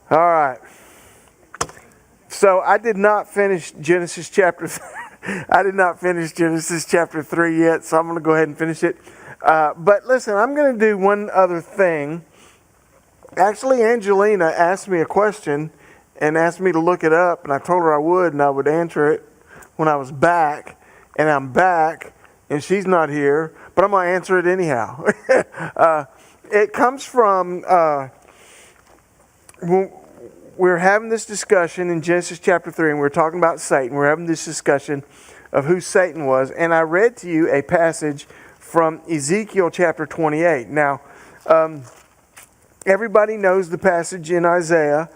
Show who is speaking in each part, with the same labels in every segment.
Speaker 1: All right. So I did not finish Genesis chapter. I did not finish Genesis chapter 3 yet, so I'm going to go ahead and finish it. But listen, I'm going to do one other thing. Actually, Angelina asked me a question and asked me to look it up, and I told her I would, and I would answer it when I was back. And I'm back, and she's not here, but I'm going to answer it anyhow. It comes from... we're having this discussion in Genesis chapter 3, and we're talking about Satan. We're having this discussion of who Satan was. And I read to you a passage from Ezekiel chapter 28. Now, everybody knows the passage in Isaiah.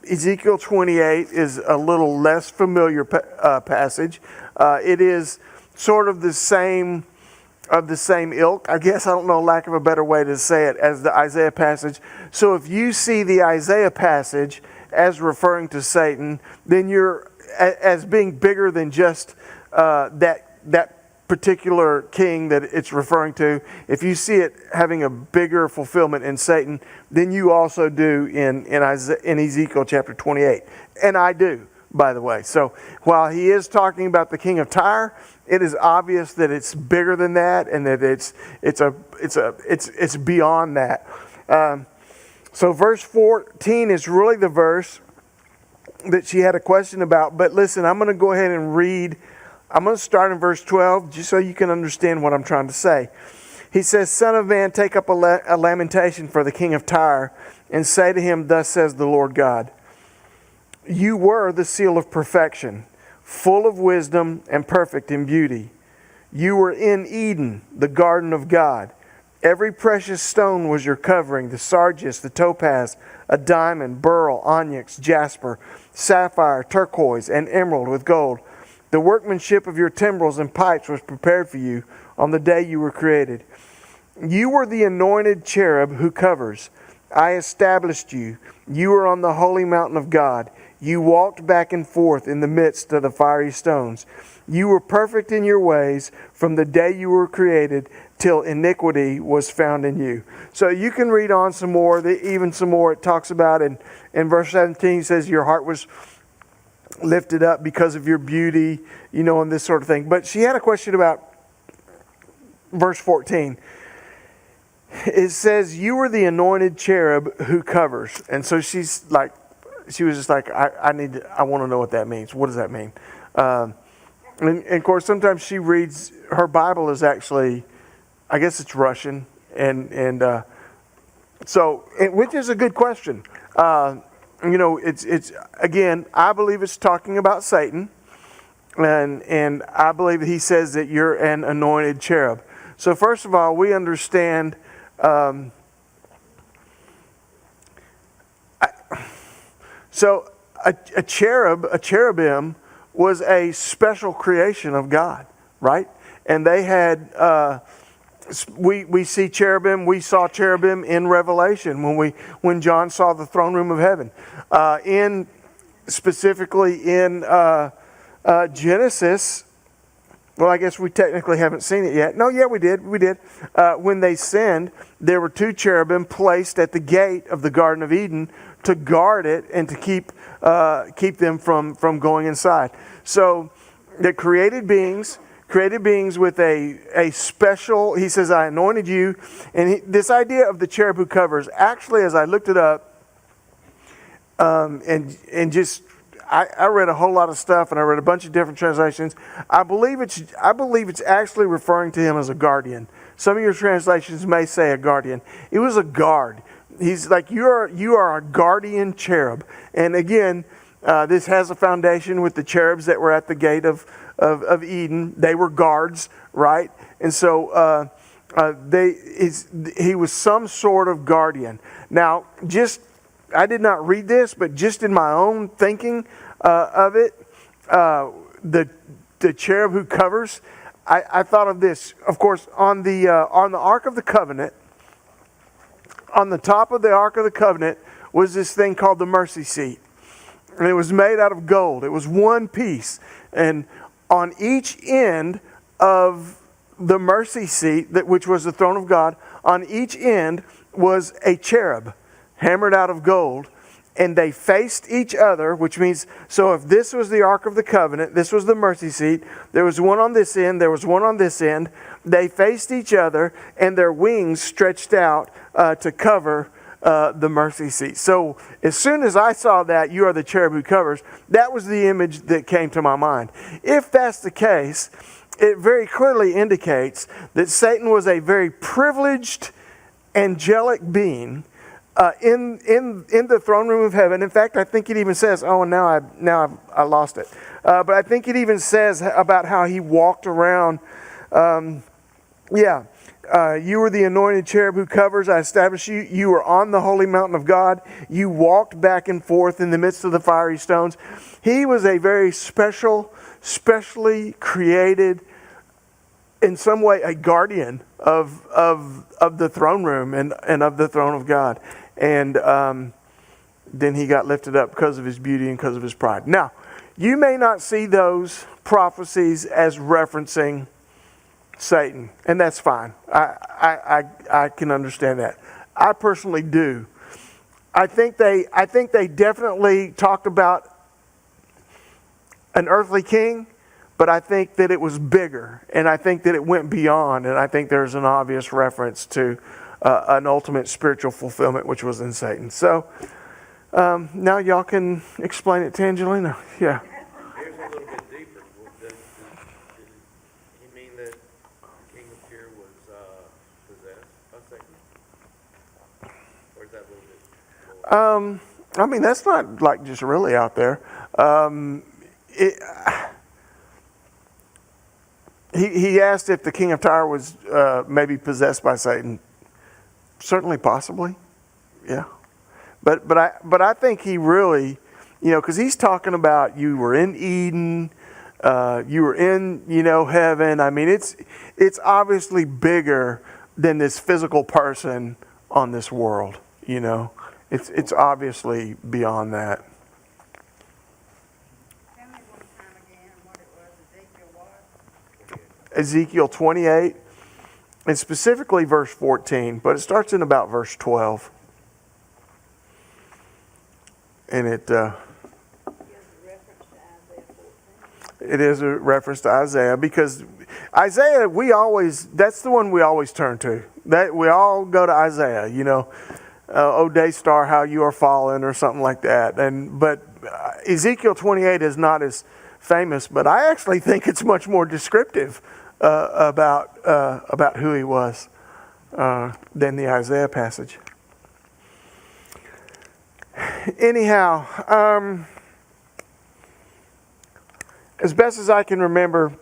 Speaker 1: Ezekiel 28 is a little less familiar passage. It is sort of the same ilk, I guess. I don't know, lack of a better way to say it, as the Isaiah passage. So if you see the Isaiah passage as referring to Satan, then you're as being bigger than just that particular king that it's referring to. If you see it having a bigger fulfillment in Satan, then you also do in Ezekiel chapter 28. And I do, by the way. So while he is talking about the king of Tyre, it is obvious that it's bigger than that, and that it's beyond that. So verse 14 is really the verse that she had a question about. But listen, I'm going to go ahead and read. I'm going to start in verse 12 just so you can understand what I'm trying to say. He says, "Son of man, take up a lamentation for the king of Tyre, and say to him, Thus says the Lord God, you were the seal of perfection, full of wisdom and perfect in beauty. You were in Eden, the garden of God. Every precious stone was your covering, the sardius, the topaz, a diamond, beryl, onyx, jasper, sapphire, turquoise, and emerald with gold. The workmanship of your timbrels and pipes was prepared for you on the day you were created. You were the anointed cherub who covers. I established you. You were on the holy mountain of God. You walked back and forth in the midst of the fiery stones. You were perfect in your ways from the day you were created till iniquity was found in you." So you can read on some more, even some more. It talks about in verse 17, it says your heart was lifted up because of your beauty, and this sort of thing. But she had a question about verse 14. It says, you were the anointed cherub who covers. And so she was just like, I want to know what that means. What does that mean? And of course, sometimes she reads, her Bible is actually, I guess it's Russian. So which is a good question. It's again, I believe it's talking about Satan. And I believe that he says that you're an anointed cherub. So first of all, we understand so a cherubim was a special creation of God, right? And they had we see cherubim. We saw cherubim in Revelation when John saw the throne room of heaven. Specifically in Genesis. Well, I guess we technically haven't seen it yet. No, yeah, we did. When they sinned, there were two cherubim placed at the gate of the Garden of Eden to guard it and to keep them from going inside. So the created beings with a special, he says, I anointed you. And this idea of the cherub who covers, actually, as I looked it up, I read a whole lot of stuff, and I read a bunch of different translations. I believe it's actually referring to him as a guardian. Some of your translations may say a guardian. It was a guard. He's like, you are a guardian cherub. And again, this has a foundation with the cherubs that were at the gate of Eden. They were guards, right? And so he was some sort of guardian. Now, I did not read this, but just in my own thinking of it, the cherub who covers, I thought of this. Of course, on the Ark of the Covenant, on the top of the Ark of the Covenant was this thing called the mercy seat. And it was made out of gold. It was one piece. And on each end of the mercy seat, which was the throne of God, on each end was a cherub hammered out of gold. and they faced each other, which means, so if this was the Ark of the Covenant, this was the mercy seat, there was one on this end, there was one on this end, they faced each other, and their wings stretched out to cover the mercy seat. So as soon as I saw that, you are the cherub who covers, that was the image that came to my mind. If that's the case, it very clearly indicates that Satan was a very privileged angelic being in the throne room of heaven. In fact, I think it even says, oh, and now I lost it. But I think it even says about how he walked around. You were the anointed cherub who covers. I established you. You were on the holy mountain of God. You walked back and forth in the midst of the fiery stones. He was a very specially created, in some way, a guardian of the throne room and of the throne of God. And then he got lifted up because of his beauty and because of his pride. Now, you may not see those prophecies as referencing Satan, and that's fine. I can understand that. I personally do. I think they definitely talked about an earthly king, but I think that it was bigger, and I think that it went beyond, and I think there's an obvious reference to an ultimate spiritual fulfillment, which was in Satan. So now y'all can explain it to Angelina. Yeah.
Speaker 2: Here's a little bit deeper. Does he mean that the king of Tyre was possessed by Satan? Or is that a little bit more?
Speaker 1: I mean, that's not like just really out there. He asked if the king of Tyre was maybe possessed by Satan. Certainly, possibly, yeah. But I think he really, because he's talking about you were in Eden, you were in heaven. I mean, it's obviously bigger than this physical person on this world. It's obviously beyond that.
Speaker 3: Tell me one time again what it was Ezekiel was.
Speaker 1: Ezekiel 28, and specifically verse 14, but it starts in about verse 12. And it is a reference to Isaiah, because Isaiah, that's the one we always turn to. That we all go to Isaiah, O day star, how you are fallen, or something like that. But Ezekiel 28 is not as famous, but I actually think it's much more descriptive about who he was than the Isaiah passage. Anyhow, as best as I can remember,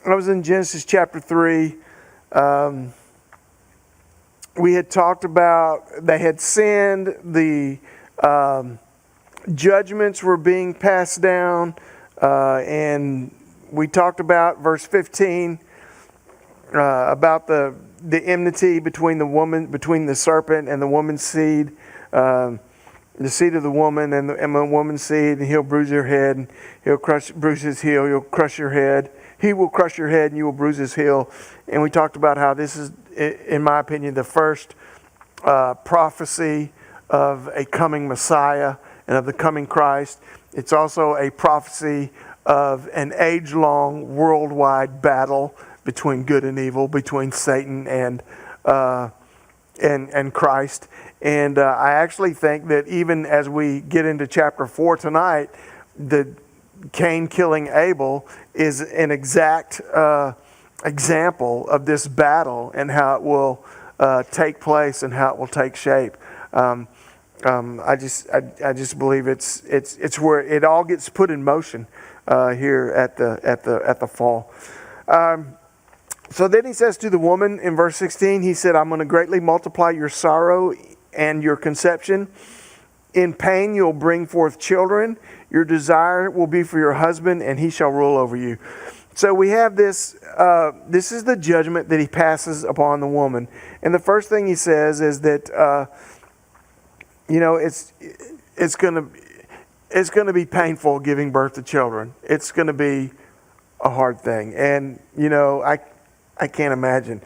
Speaker 1: I was in Genesis chapter 3. We had talked about they had sinned, the judgments were being passed down, and we talked about verse 15 about the enmity between the serpent and the woman's seed. The seed of the woman and the woman's seed, and he'll bruise your head, and he'll bruise his heel, he'll crush your head. He will crush your head, and you will bruise his heel. And we talked about how this is, in my opinion, the first prophecy of a coming Messiah and of the coming Christ. It's also a prophecy of an age-long worldwide battle between good and evil, between Satan and Christ. And I actually think that even as we get into chapter 4 tonight, the Cain killing Abel is an exact example of this battle and how it will take place and how it will take shape. I just believe it's where it all gets put in motion here at the fall. So then he says to the woman in verse 16, he said, I'm going to greatly multiply your sorrow and your conception. In pain you'll bring forth children. Your desire will be for your husband, and he shall rule over you. So we have this. This is the judgment that he passes upon the woman. And the first thing he says is that, it's going to be painful giving birth to children. It's going to be a hard thing. And, I can't imagine.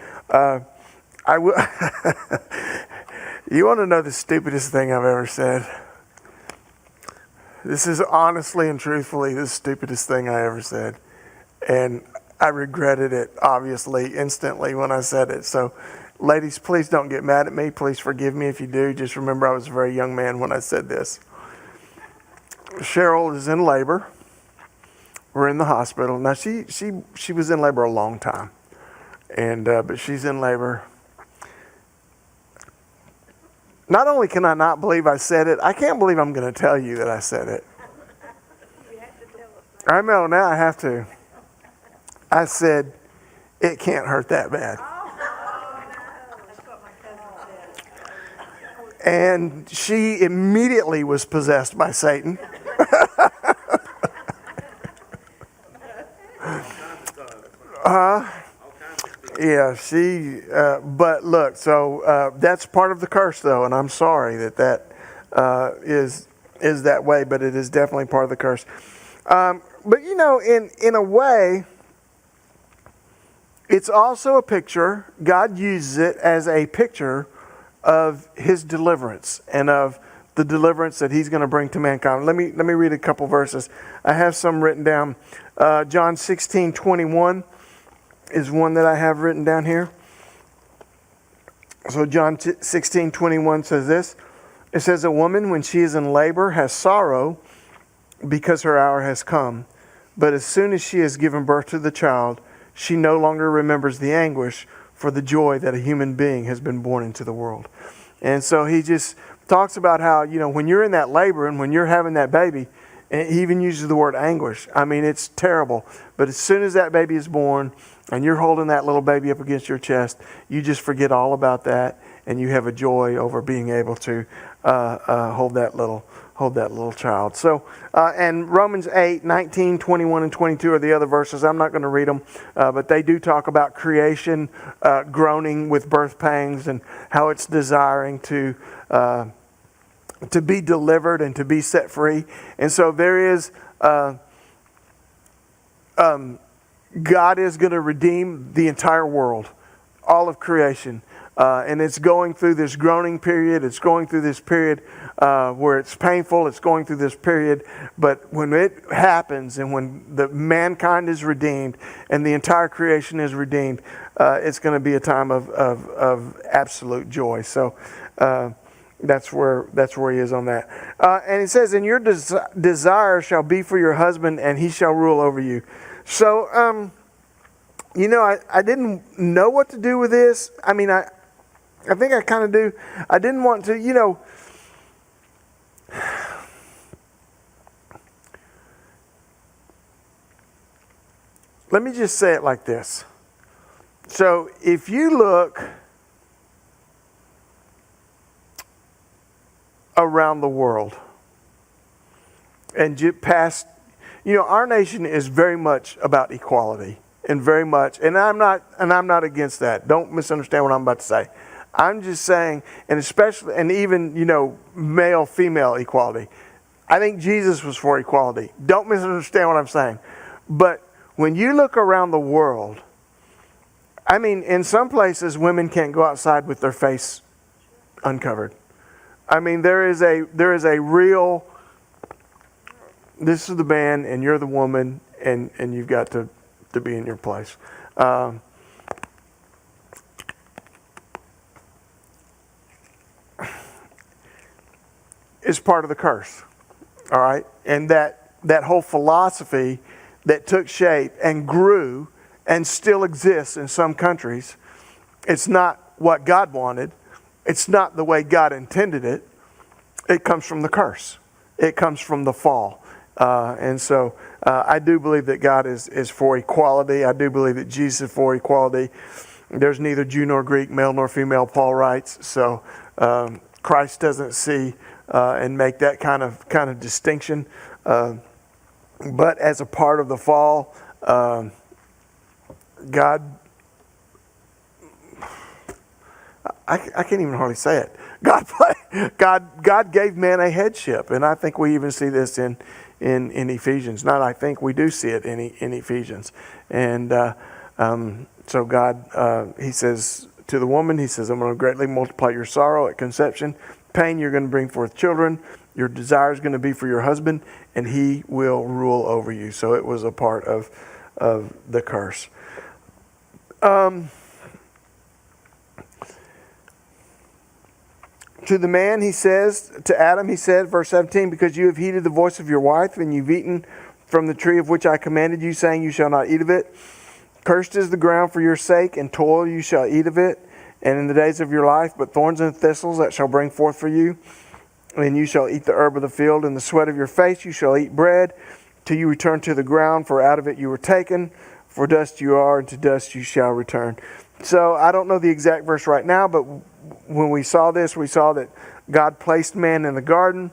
Speaker 1: You want to know the stupidest thing I've ever said? This is honestly and truthfully the stupidest thing I ever said. And I regretted it, obviously, instantly when I said it. So, ladies, please don't get mad at me. Please forgive me if you do. Just remember I was a very young man when I said this. Cheryl is in labor. We're in the hospital. Now, she was in labor a long time. And but she's in labor. Not only can I not believe I said it, I can't believe I'm going to tell you that I said it.
Speaker 3: You have to tell us.
Speaker 1: I know, now I have to. I said, it can't hurt that bad.
Speaker 3: That's what my cousin said.
Speaker 1: And she immediately was possessed by Satan. Yeah, but look, so that's part of the curse, though, and I'm sorry that is that way, but it is definitely part of the curse. But you know, in a way, it's also a picture. God uses it as a picture of His deliverance and of the deliverance that He's going to bring to mankind. Let me read a couple verses. I have some written down. John 16:21 is one that I have written down here. So John 16:21 says this. It says, "A woman, when she is in labor, has sorrow because her hour has come. But as soon as she has given birth to the child, she no longer remembers the anguish for the joy that a human being has been born into the world." And so he just talks about how, you know, when you're in that labor and when you're having that baby, and he even uses the word anguish. I mean, it's terrible. But as soon as that baby is born and you're holding that little baby up against your chest, you just forget all about that, and you have a joy over being able to hold that little child. So, and Romans 8:19, 21, and 22 are the other verses. I'm not going to read them, but they do talk about creation groaning with birth pangs and how it's desiring to be delivered and to be set free. And so there is, God is going to redeem the entire world, all of creation. And it's going through this groaning period. It's going through this period where it's painful. It's going through this period. But when it happens and when the mankind is redeemed and the entire creation is redeemed, it's going to be a time of absolute joy. So that's where he is on that. And it says, "And your desire shall be for your husband, and he shall rule over you." So, you know, I didn't know what to do with this. I mean, I think I kind of do. I didn't want to, you know. Let me just say it like this. So if you look around the world and past, you know, our nation is very much about equality. And very much, and I'm not against that. Don't misunderstand what I'm about to say. I'm just saying, and especially, and even, you know, male-female equality. I think Jesus was for equality. Don't misunderstand what I'm saying. But when you look around the world, I mean, in some places, women can't go outside with their face uncovered. I mean, there is a real, this is the man, and you're the woman, and you've got to be in your place. Is part of the curse. All right? And that whole philosophy that took shape and grew and still exists in some countries, it's not what God wanted. It's not the way God intended it. It comes from the curse. It comes from the fall. And so I do believe that God is for equality. I do believe that Jesus is for equality. There's neither Jew nor Greek, male nor female, Paul writes. So Christ doesn't see and make that kind of distinction. But as a part of the fall, God, I can't even hardly say it. God gave man a headship, and I think we even see this in Ephesians. Not I think, we do see it in Ephesians. And so God, He says to the woman, He says, "I'm going to greatly multiply your sorrow at conception. pain, you're going to bring forth children. Your desire is going to be for your husband, and he will rule over you. So it was a part of the curse. To the man, he says, to Adam, he said, verse 17, because you have heeded the voice of your wife, and you've eaten from the tree of which I commanded you, saying, you shall not eat of it. Cursed is the ground for your sake, and toil you shall eat of it, and in the days of your life, but thorns and thistles that shall bring forth for you. And you shall eat the herb of the field, in the sweat of your face you shall eat bread, till you return to the ground, for out of it you were taken. For dust you are, and to dust you shall return. So I don't know the exact verse right now, but when we saw this, we saw that God placed man in the garden,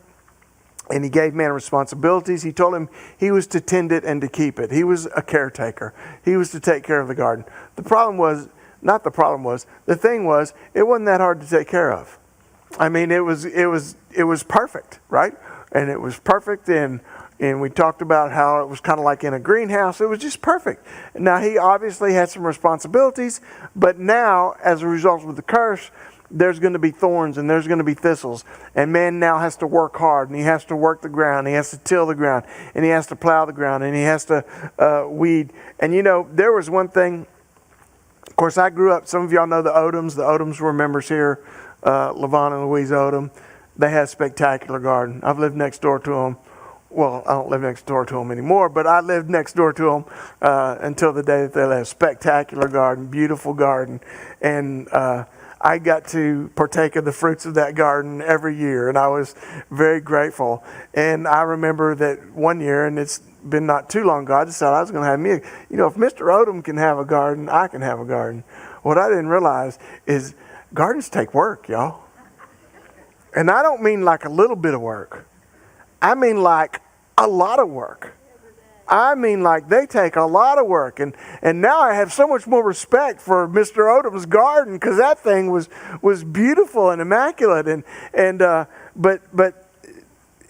Speaker 1: and he gave man responsibilities. He told him he was to tend it and to keep it. He was a caretaker. He was to take care of the garden. The thing was, it wasn't that hard to take care of. I mean, it was perfect, right? And it was perfect, and we talked about how it was kind of like in a greenhouse. It was just perfect. Now, he obviously had some responsibilities, but now, as a result of the curse, there's going to be thorns and there's going to be thistles. And man now has to work hard, and he has to work the ground. He has to till the ground, and he has to plow the ground, and he has to weed. And you know, there was one thing. Of course, I grew up, some of y'all know the Odoms. The Odoms were members here, Levon and Louise Odom. They had a spectacular garden. I've lived next door to them. Well, I don't live next door to them anymore, but I lived next door to them until the day that they left. Spectacular garden, beautiful garden. And I got to partake of the fruits of that garden every year, and I was very grateful. And I remember that one year, and it's been not too long ago, I decided I was going to have me, if Mr. Odom can have a garden, I can have a garden. What I didn't realize is gardens take work, y'all. And I don't mean like a little bit of work. I mean like a lot of work. I mean like they take a lot of work. And now I have so much more respect for Mr. Odom's garden, because that thing was beautiful and immaculate. But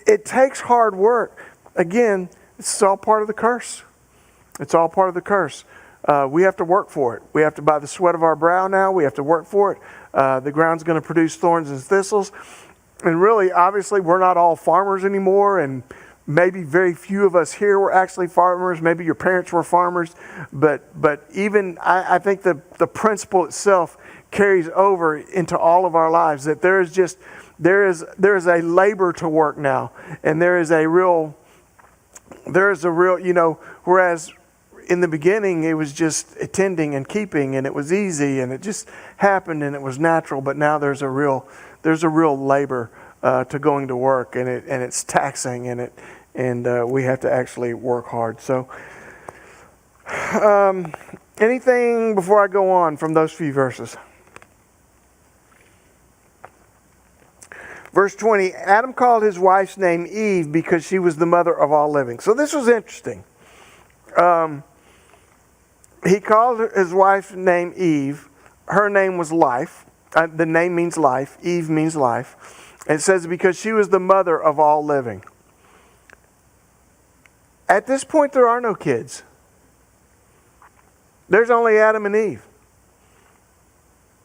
Speaker 1: it takes hard work. Again, it's all part of the curse. It's all part of the curse. We have to work for it. We have to, by the sweat of our brow now, we have to work for it. The ground's going to produce thorns and thistles. And really, obviously, we're not all farmers anymore, and maybe very few of us here were actually farmers. Maybe your parents were farmers. But even, I think the principle itself carries over into all of our lives, that there is a labor to work now. And there is a real, whereas in the beginning it was just attending and keeping, and it was easy, and it just happened, and it was natural. But now there's a real labor to going to work, and it's taxing, and we have to actually work hard. So, anything before I go on from those few verses? Verse 20, Adam called his wife's name Eve because she was the mother of all living. So this was interesting. He called his wife's name Eve. Her name was life. The name means life. Eve means life. And it says because she was the mother of all living. At this point, there are no kids. There's only Adam and Eve.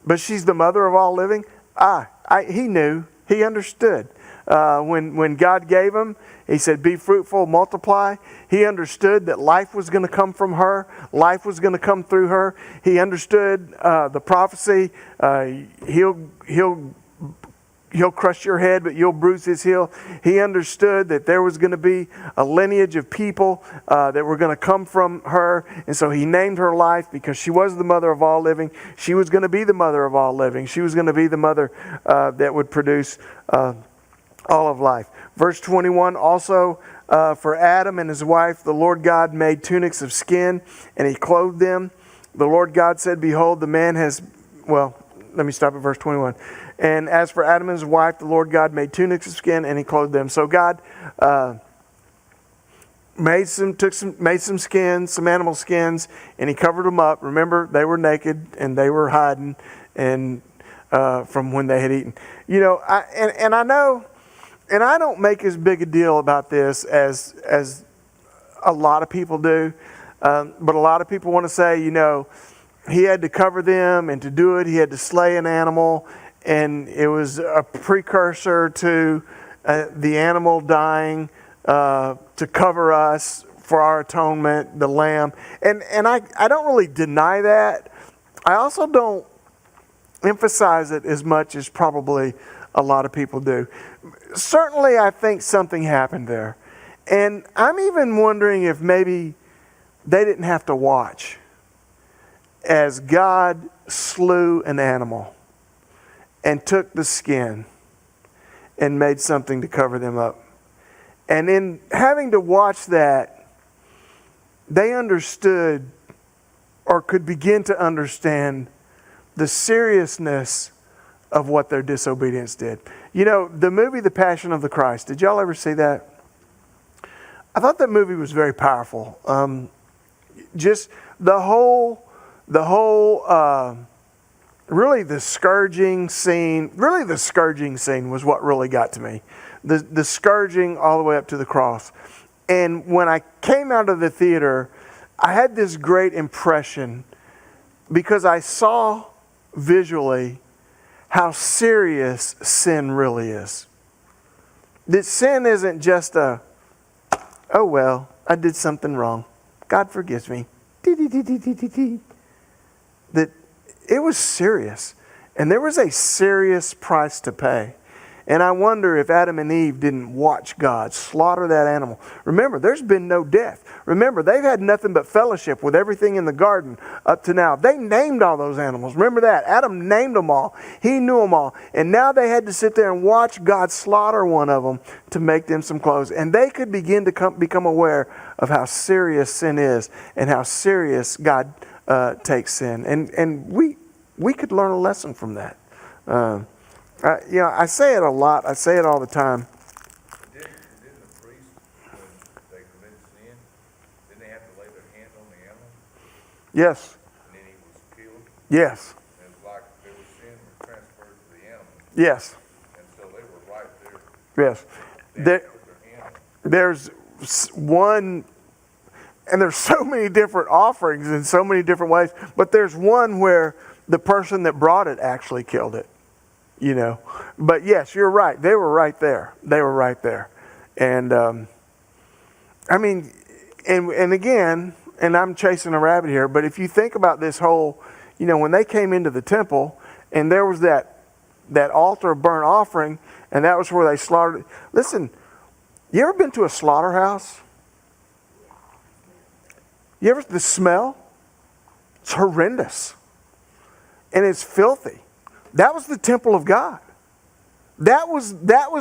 Speaker 1: But she's the mother of all living? He knew. He understood. When God gave him, he said, be fruitful, multiply. He understood that life was going to come from her. Life was going to come through her. He understood the prophecy. He'll crush your head, but you'll bruise his heel. He understood that there was going to be a lineage of people that were going to come from her. And so he named her life because she was the mother of all living. She was going to be the mother of all living. She was going to be the mother that would produce all of life. Verse 21, also for Adam and his wife, the Lord God made tunics of skin, and he clothed them. The Lord God said, behold, the man has, let me stop at verse 21. And as for Adam and his wife, the Lord God made tunics of skin, and he clothed them. So God made some skins, some animal skins, and he covered them up. Remember, they were naked and they were hiding, and from when they had eaten. I know, and I don't make as big a deal about this as a lot of people do, but a lot of people want to say, he had to cover them, and to do it, he had to slay an animal. and it was a precursor to the animal dying to cover us for our atonement, the lamb. And I don't really deny that. I also don't emphasize it as much as probably a lot of people do. Certainly, I think something happened there. And I'm even wondering if maybe they didn't have to watch as God slew an animal and took the skin and made something to cover them up. And in having to watch that, they understood or could begin to understand the seriousness of what their disobedience did. You know, the movie The Passion of the Christ, did y'all ever see that? I thought that movie was very powerful. Just the whole, really the scourging scene was what really got to me. The scourging all the way up to the cross. And when I came out of the theater, I had this great impression because I saw visually how serious sin really is. That sin isn't just a, oh well, I did something wrong. God forgives me. That it was serious. And there was a serious price to pay. And I wonder if Adam and Eve didn't watch God slaughter that animal. Remember, there's been no death. Remember, they've had nothing but fellowship with everything in the garden up to now. They named all those animals. Remember that. Adam named them all. He knew them all. And now they had to sit there and watch God slaughter one of them to make them some clothes. And they could begin to become aware of how serious sin is and how serious God takes sin. And we could learn a lesson from that. I say it a lot. I say it all the time.
Speaker 4: Didn't the priest, when they committed sin, didn't they have to lay their hand on the animal?
Speaker 1: Yes.
Speaker 4: And then he was killed?
Speaker 1: Yes.
Speaker 4: And it's like there was sin was transferred to the animal.
Speaker 1: Yes.
Speaker 4: And so they were right there.
Speaker 1: Yes.
Speaker 4: They had to put their hand on.
Speaker 1: There's one, and there's so many different offerings in so many different ways, but there's one where the person that brought it actually killed it. You know, but yes, you're right. They were right there. They were right there. And, I mean, and again, and I'm chasing a rabbit here, but if you think about this whole, you know, when they came into the temple and there was that altar of burnt offering and that was where they slaughtered. Listen, you ever been to a slaughterhouse? You ever, the smell? It's horrendous. And it's filthy. That was the temple of God. That was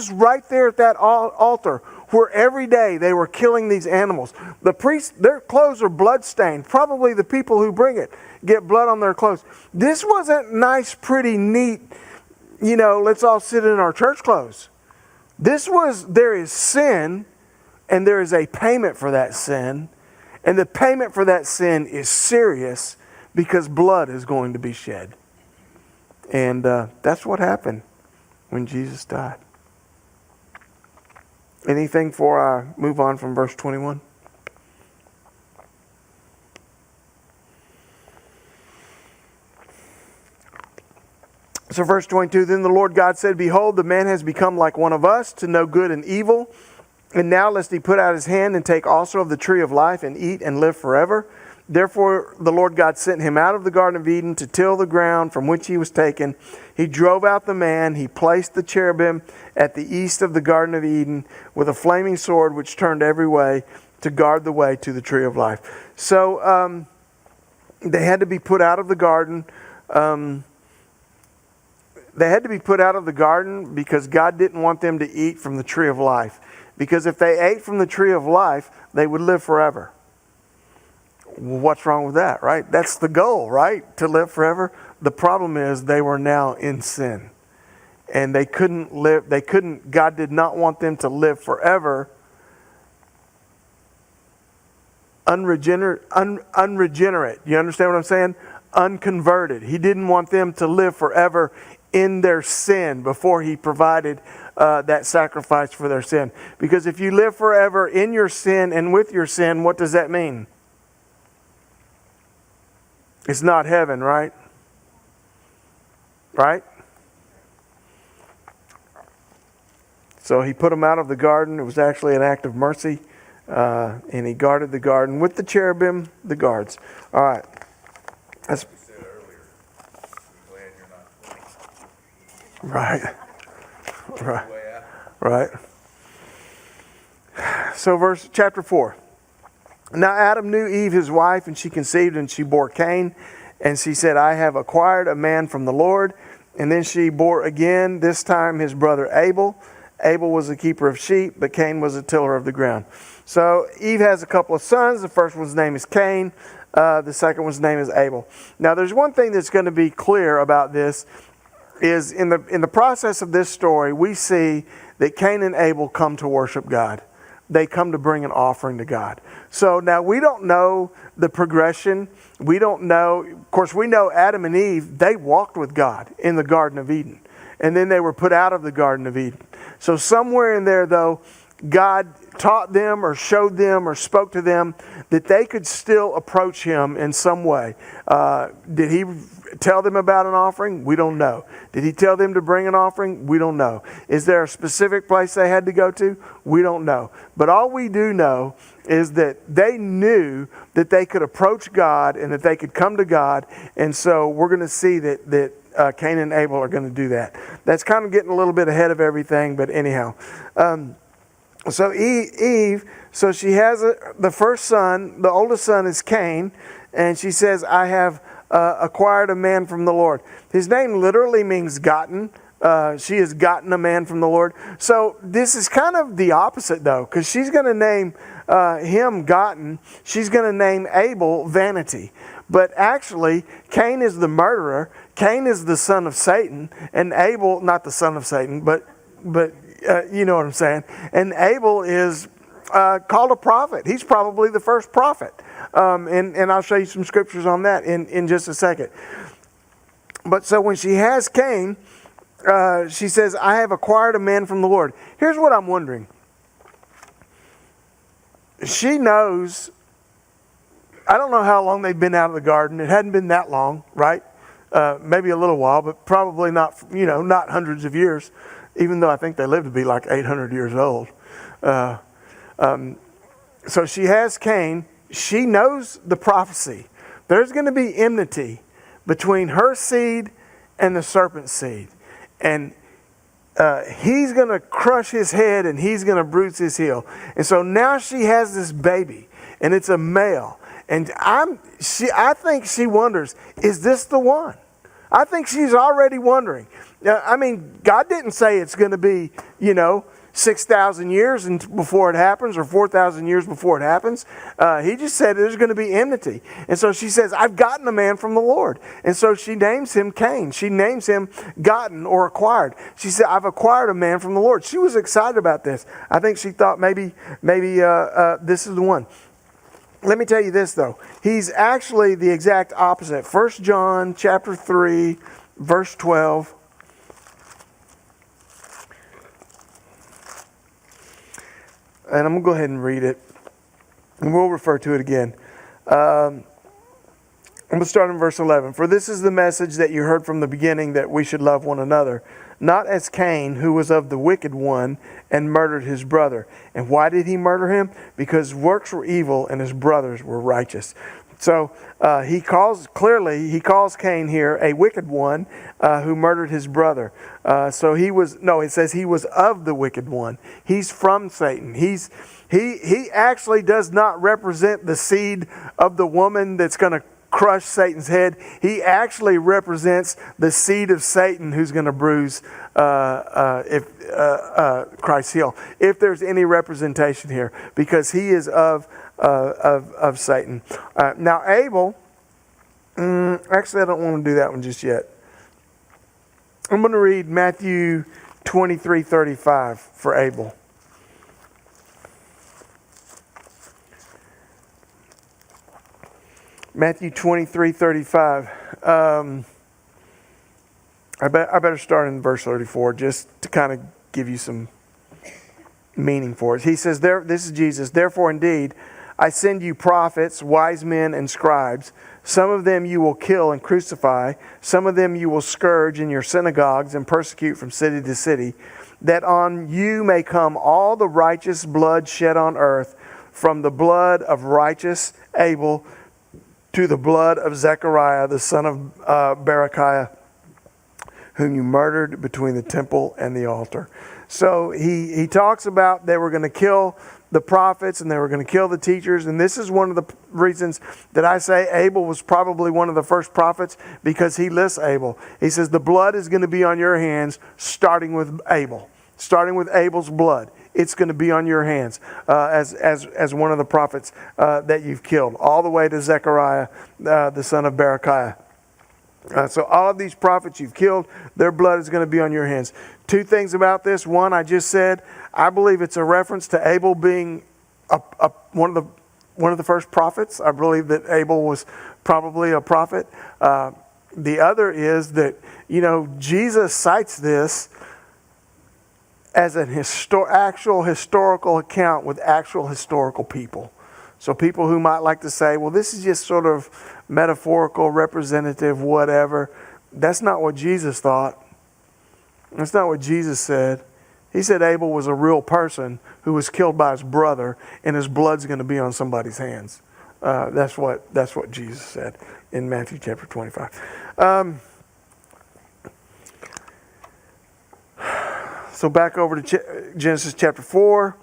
Speaker 1: right there at that altar where every day they were killing these animals. The priests, their clothes are bloodstained. Probably the people who bring it get blood on their clothes. This wasn't nice, pretty, neat, you know, let's all sit in our church clothes. There is sin, and there is a payment for that sin. And the payment for that sin is serious because blood is going to be shed. And that's what happened when Jesus died. Anything before I move on from verse 21? So verse 22, then the Lord God said, behold, the man has become like one of us to know good and evil. And now lest he put out his hand and take also of the tree of life and eat and live forever. Therefore the Lord God sent him out of the Garden of Eden to till the ground from which he was taken. He drove out the man. He placed the cherubim at the east of the Garden of Eden with a flaming sword which turned every way to guard the way to the tree of life. So they had to be put out of the garden. They had to be put out of the garden because God didn't want them to eat from the tree of life. Because if they ate from the tree of life, they would live forever. What's wrong with that, right? That's the goal, right? To live forever. The problem is they were now in sin. And they couldn't live, God did not want them to live forever unregenerate. You understand what I'm saying? Unconverted. He didn't want them to live forever in their sin before he provided that sacrifice for their sin. Because if you live forever in your sin and with your sin, what does that mean? It's not heaven, right? Right? So he put them out of the garden. It was actually an act of mercy. And he guarded the garden with the cherubim, the guards. All right. That's
Speaker 4: You said earlier, I'm glad you're not 20.
Speaker 1: right. Right.
Speaker 4: Way out.
Speaker 1: Right. So chapter 4. Now Adam knew Eve his wife, and she conceived, and she bore Cain. And she said, I have acquired a man from the Lord. And then she bore again, this time his brother Abel. Abel was a keeper of sheep, but Cain was a tiller of the ground. So Eve has a couple of sons. The first one's name is Cain. The second one's name is Abel. Now there's one thing that's going to be clear about this is in the process of this story, we see that Cain and Abel come to worship God. They come to bring an offering to God. So now we don't know the progression. We don't know. Of course, we know Adam and Eve, they walked with God in the Garden of Eden. And then they were put out of the Garden of Eden. So somewhere in there, though, God taught them or showed them or spoke to them that they could still approach Him in some way. Did He tell them about an offering? We don't know. Did He tell them to bring an offering? We don't know. Is there a specific place they had to go to? We don't know. But all we do know is that they knew that they could approach God and that they could come to God. And so we're going to see that Cain and Abel are going to do that. That's kind of getting a little bit ahead of everything, but anyhow. So Eve, so she has the first son, the oldest son is Cain, and she says, I have acquired a man from the Lord. His name literally means gotten. She has gotten a man from the Lord. So this is kind of the opposite, though, because she's going to name him gotten. She's going to name Abel vanity. But actually, Cain is the murderer. Cain is the son of Satan, and Abel, not the son of Satan, but you know what I'm saying. And Abel is called a prophet. He's probably the first prophet. And I'll show you some scriptures on that in just a second. But so when she has Cain, she says, I have acquired a man from the Lord. Here's what I'm wondering. She knows, I don't know how long they've been out of the garden. It hadn't been that long, right? Maybe a little while, but probably not, not hundreds of years, even though I think they lived to be like 800 years old. So she has Cain. She knows the prophecy. There's going to be enmity between her seed and the serpent's seed. And he's going to crush his head and he's going to bruise his heel. And so now she has this baby, and it's a male. And I think she wonders, is this the one? I think she's already wondering. I mean, God didn't say it's going to be, 6,000 years before it happens or 4,000 years before it happens. He just said there's going to be enmity. And so she says, I've gotten a man from the Lord. And so she names him Cain. She names him gotten or acquired. She said, I've acquired a man from the Lord. She was excited about this. I think she thought maybe this is the one. Let me tell you this, though. He's actually the exact opposite. 1 John chapter 3, verse 12. And I'm going to go ahead and read it. And we'll refer to it again. I'm going to start in verse 11. For this is the message that you heard from the beginning, that we should love one another. Not as Cain, who was of the wicked one and murdered his brother. And why did he murder him? Because his works were evil and his brothers were righteous. So he calls Cain here a wicked one who murdered his brother. It says he was of the wicked one. He's from Satan. He actually does not represent the seed of the woman that's going to crush Satan's head. He actually represents the seed of Satan who's going to bruise Christ's heel. If there's any representation here, because he is of Satan. Now Abel, actually I don't want to do that one just yet. I'm going to read Matthew 23:35 for Abel. Matthew 23:35. I better start in verse 34 just to kind of give you some meaning for it. He says, this is Jesus, therefore indeed I send you prophets, wise men, and scribes. Some of them you will kill and crucify. Some of them you will scourge in your synagogues and persecute from city to city. that on you may come all the righteous blood shed on earth, from the blood of righteous Abel to the blood of Zechariah, the son of Berechiah, whom you murdered between the temple and the altar. So he talks about they were going to kill the prophets and they were going to kill the teachers. And this is one of the reasons that I say Abel was probably one of the first prophets, because he lists Abel. He says the blood is going to be on your hands, starting with Abel. Starting with Abel's blood. It's going to be on your hands as one of the prophets that you've killed, all the way to Zechariah, the son of Berechiah. So all of these prophets you've killed, their blood is going to be on your hands. Two things about this. One, I just said, I believe it's a reference to Abel being one of the first prophets. I believe that Abel was probably a prophet. The other is that, Jesus cites this as an actual historical account with actual historical people. So people who might like to say, well, this is just sort of metaphorical, representative, whatever. That's not what Jesus thought. That's not what Jesus said. He said Abel was a real person who was killed by his brother, and his blood's going to be on somebody's hands. That's what Jesus said in Matthew chapter 25. So back over to Genesis chapter 4.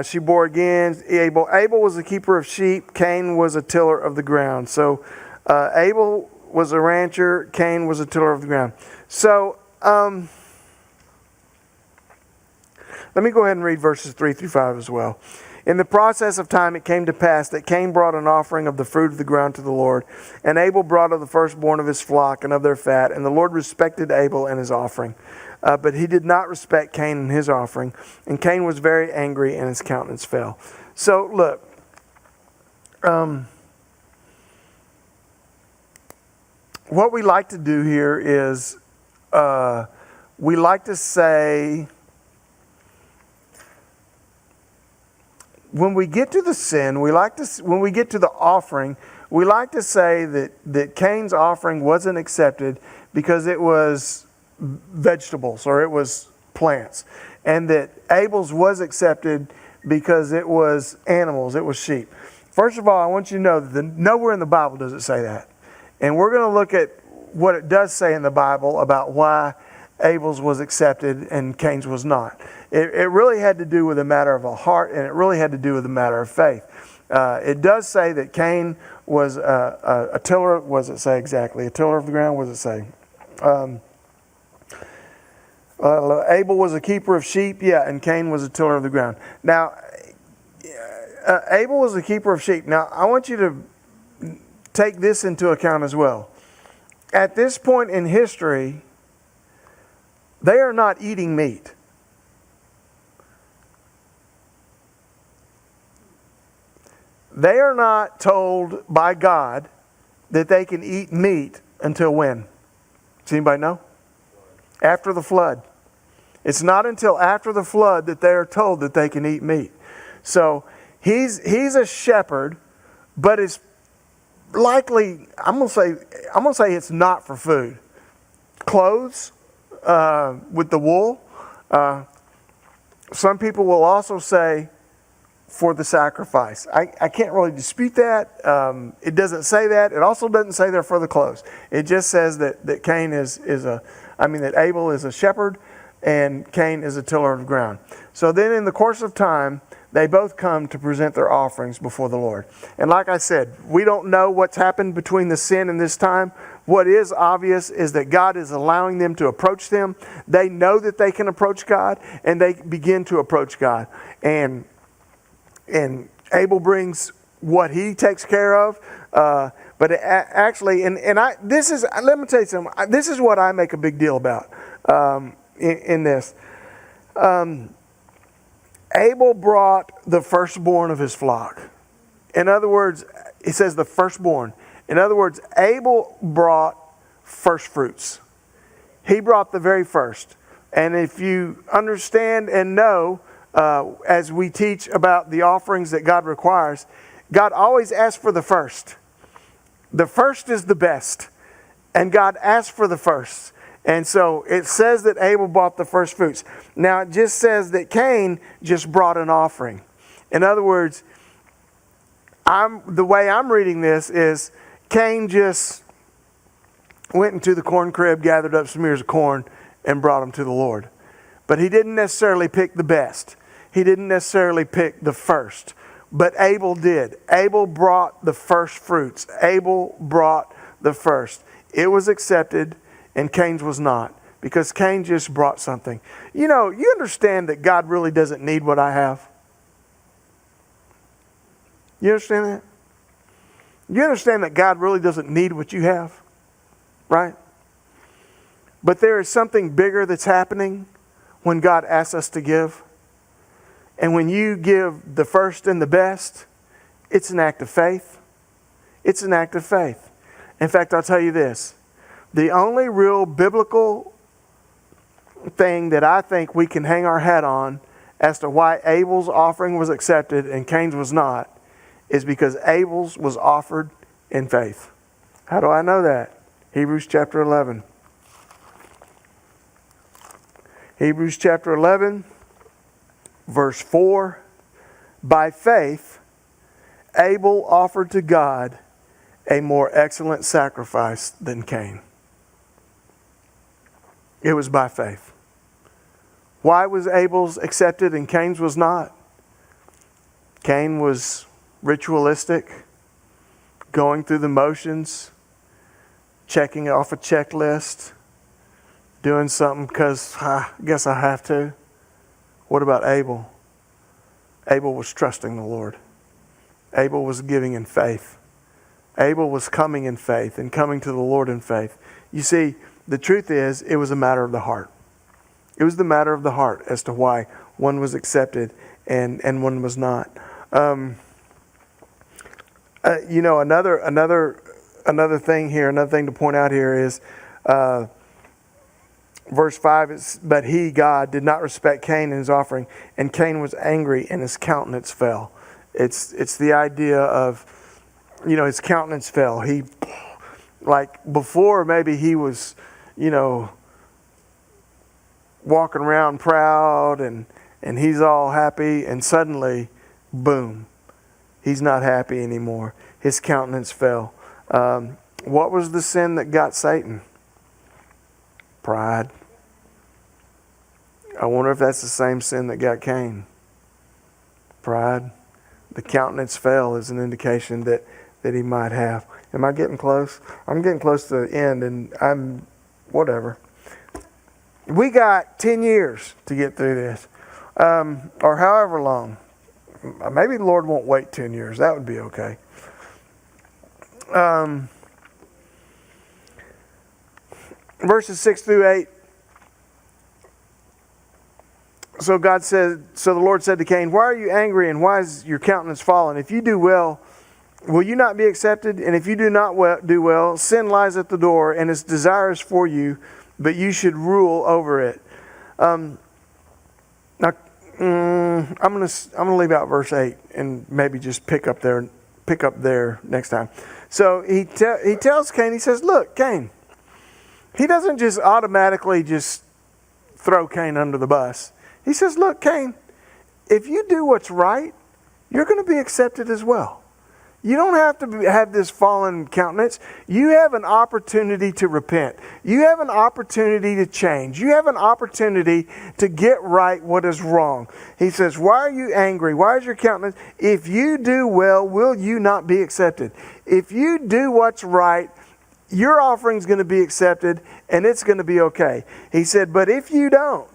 Speaker 1: She bore again Abel. Abel was a keeper of sheep. Cain was a tiller of the ground. So Abel was a rancher. Cain was a tiller of the ground. So let me go ahead and read verses 3 through 5 as well. In the process of time it came to pass that Cain brought an offering of the fruit of the ground to the Lord, and Abel brought of the firstborn of his flock and of their fat, and the Lord respected Abel and his offering. But he did not respect Cain and his offering, and Cain was very angry, and his countenance fell. So look, what we like to do here is we like to say, when we get to the sin, when we get to the offering, we like to say that Cain's offering wasn't accepted because it was vegetables or it was plants, and that Abel's was accepted because it was animals, it was sheep. First of all, I want you to know that nowhere in the Bible does it say that. And we're going to look at what it does say in the Bible about why Abel's was accepted and Cain's was not. It really had to do with a matter of a heart, and it really had to do with a matter of faith. It does say that Cain was a tiller. What does it say exactly? A tiller of the ground? What does it say? Abel was a keeper of sheep, and Cain was a tiller of the ground. Now, Abel was a keeper of sheep. Now, I want you to take this into account as well. At this point in history, they are not eating meat. They are not told by God that they can eat meat until when? Does anybody know? After the flood. It's not until after the flood that they are told that they can eat meat. So he's a shepherd, but it's likely, I'm gonna say it's not for food. Clothes with the wool. Some people will also say for the sacrifice. I can't really dispute that. It doesn't say that. It also doesn't say they're for the clothes. It just says that that Abel is a shepherd and Cain is a tiller of the ground. So then in the course of time, they both come to present their offerings before the Lord. And like I said, we don't know what's happened between the sin and this time. What is obvious is that God is allowing them to approach them. They know that they can approach God, and they begin to approach God. And Abel brings what he takes care of. But let me tell you something. This is what I make a big deal about in this. Abel brought the firstborn of his flock. In other words, it says the firstborn. In other words, Abel brought first fruits. He brought the very first. And if you understand and know, as we teach about the offerings that God requires, God always asks for the first. The first is the best. And God asks for the first. And so it says that Abel brought the first fruits. Now it just says that Cain just brought an offering. In other words, the way I'm reading this is Cain just went into the corn crib, gathered up some ears of corn, and brought them to the Lord. But he didn't necessarily pick the best. He didn't necessarily pick the first. But Abel did. Abel brought the first fruits. Abel brought the first. It was accepted, and Cain's was not. Because Cain just brought something. You know, you understand that God really doesn't need what I have? You understand that? You understand that God really doesn't need what you have? Right? But there is something bigger that's happening when God asks us to give. And when you give the first and the best, it's an act of faith. It's an act of faith. In fact, I'll tell you this. The only real biblical thing that I think we can hang our hat on as to why Abel's offering was accepted and Cain's was not is because Abel's was offered in faith. How do I know that? Hebrews chapter 11. Hebrews chapter 11, verse 4. By faith, Abel offered to God a more excellent sacrifice than Cain. It was by faith. Why was Abel's accepted and Cain's was not? Cain was ritualistic, going through the motions, checking off a checklist, doing something because I guess I have to. What about Abel? Abel was trusting the Lord. Abel was giving in faith. Abel was coming in faith and coming to the Lord in faith. You see, the truth is, it was a matter of the heart. It was the matter of the heart as to why one was accepted and one was not. You know, another thing here, another thing to point out here is verse 5, it's, but he, God, did not respect Cain and his offering, and Cain was angry and his countenance fell. It's the idea of, you know, his countenance fell. He, like before, maybe he was, you know, walking around proud and he's all happy, and suddenly, boom, he's not happy anymore. His countenance fell. What was the sin that got Satan? Pride. I wonder if that's the same sin that got Cain. Pride. The countenance fell is an indication that he might have. Am I getting close? I'm getting close to the end, and I'm whatever. We got 10 years to get through this, or however long. Maybe the Lord won't wait 10 years. That would be okay. Verses 6 through 8. So the Lord said to Cain, why are you angry and why is your countenance fallen? If you do well, will you not be accepted? And if you do not do well, sin lies at the door and its desire is for you, but you should rule over it. Now, I'm gonna leave out verse 8 and maybe just pick up there next time. So he tells Cain, he says, look, Cain. He doesn't just automatically just throw Cain under the bus. He says, look, Cain, if you do what's right, you're going to be accepted as well. You don't have to have this fallen countenance. You have an opportunity to repent. You have an opportunity to change. You have an opportunity to get right what is wrong. He says, why are you angry? Why is your countenance? If you do well, will you not be accepted? If you do what's right, your offering's going to be accepted and it's going to be okay. He said, but if you don't,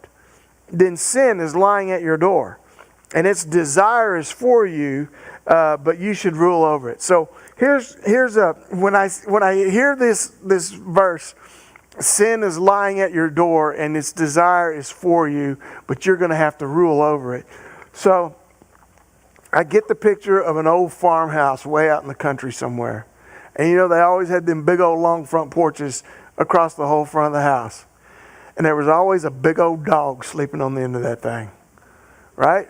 Speaker 1: then sin is lying at your door and its desire is for you, but you should rule over it. So here's when I hear this verse, sin is lying at your door and its desire is for you, but you're going to have to rule over it. So I get the picture of an old farmhouse way out in the country somewhere. And you know, they always had them big old long front porches across the whole front of the house. And there was always a big old dog sleeping on the end of that thing. Right?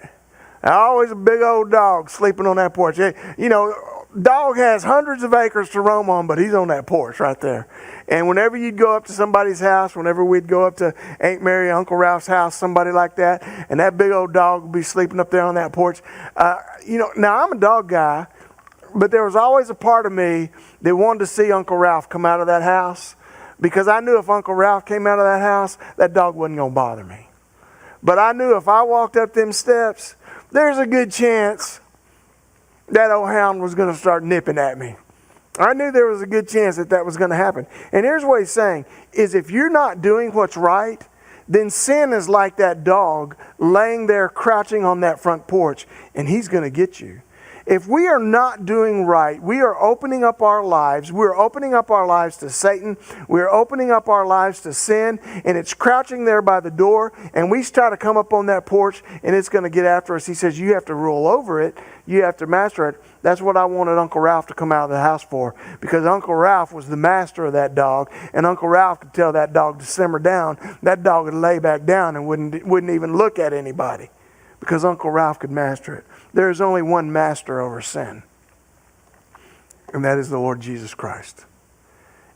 Speaker 1: Always a big old dog sleeping on that porch. You know, dog has hundreds of acres to roam on, but he's on that porch right there. And whenever you'd go up to somebody's house, whenever we'd go up to Aunt Mary, Uncle Ralph's house, somebody like that, and that big old dog would be sleeping up there on that porch. Now I'm a dog guy, but there was always a part of me that wanted to see Uncle Ralph come out of that house, because I knew if Uncle Ralph came out of that house, that dog wasn't going to bother me. But I knew if I walked up them steps, there's a good chance that old hound was going to start nipping at me. I knew there was a good chance that was going to happen. And here's what he's saying, is if you're not doing what's right, then sin is like that dog laying there crouching on that front porch, and he's going to get you. If we are not doing right, we are opening up our lives. We're opening up our lives to Satan. We're opening up our lives to sin, and it's crouching there by the door, and we try to come up on that porch, and it's going to get after us. He says, you have to rule over it. You have to master it. That's what I wanted Uncle Ralph to come out of the house for, because Uncle Ralph was the master of that dog, and Uncle Ralph could tell that dog to simmer down. That dog would lay back down and wouldn't even look at anybody, because Uncle Ralph could master it. There is only one master over sin, and that is the Lord Jesus Christ.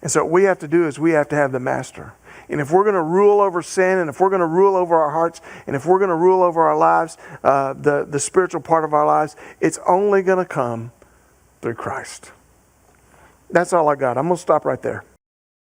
Speaker 1: And so what we have to do is we have to have the master. And if we're going to rule over sin, and if we're going to rule over our hearts, and if we're going to rule over our lives, the spiritual part of our lives, it's only going to come through Christ. That's all I got. I'm going to stop right there.